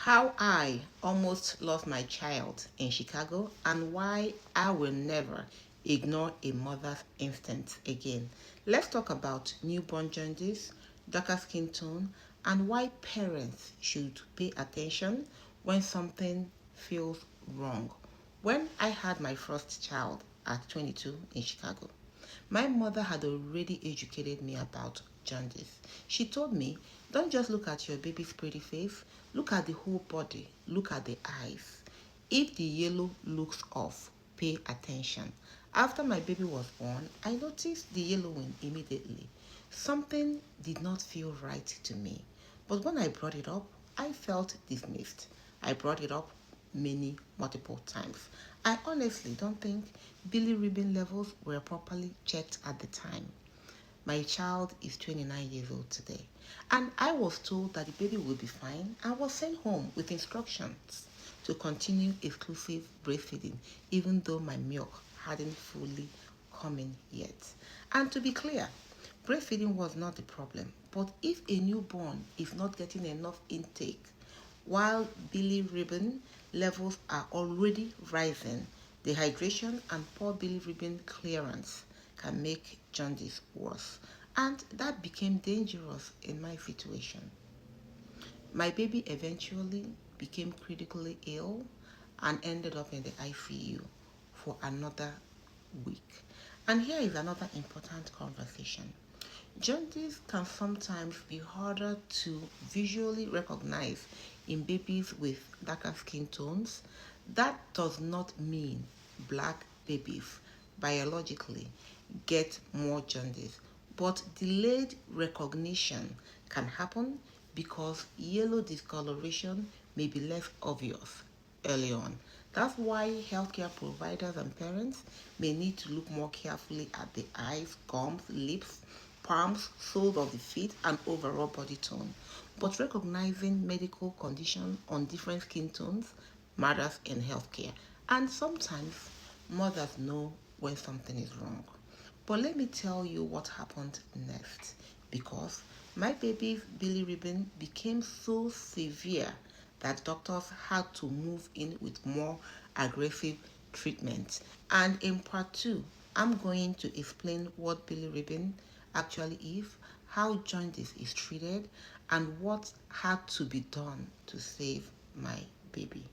How I almost lost my child in Chicago and why I will never ignore a mother's instinct again. Let's talk about newborn jaundice, darker skin tone, and why parents should pay attention when something feels wrong. When I had my first child at 22 in Chicago, my mother had already educated me about jaundice. She told me, don't just look at your baby's pretty face, look at the whole body, look at the eyes. If the yellow looks off, pay attention. After my baby was born, I noticed the yellowing immediately. Something did not feel right to me. But when I brought it up, I felt dismissed. I brought it up multiple times. I honestly don't think bilirubin levels were properly checked at the time. My child is 29 years old today, and I was told that the baby will be fine and was sent home with instructions to continue exclusive breastfeeding, even though my milk hadn't fully come in yet. And to be clear, breastfeeding was not the problem, but if a newborn is not getting enough intake while bilirubin levels are already rising, dehydration and poor bilirubin clearance can make jaundice worse. And that became dangerous in my situation. My baby eventually became critically ill and ended up in the ICU for another week. And here is another important conversation. Jaundice can sometimes be harder to visually recognize in babies with darker skin tones. That does not mean black babies biologically get more jaundice, but delayed recognition can happen because yellow discoloration may be less obvious early on. That's why healthcare providers and parents may need to look more carefully at the eyes, gums, lips, palms, soles of the feet, and overall body tone. But recognizing medical condition on different skin tones matters in healthcare. And sometimes mothers know when something is wrong. But let me tell you what happened next, because my baby's bilirubin became so severe that doctors had to move in with more aggressive treatment. And in part two, I'm going to explain what bilirubin actually is, how jaundice is treated, and what had to be done to save my baby.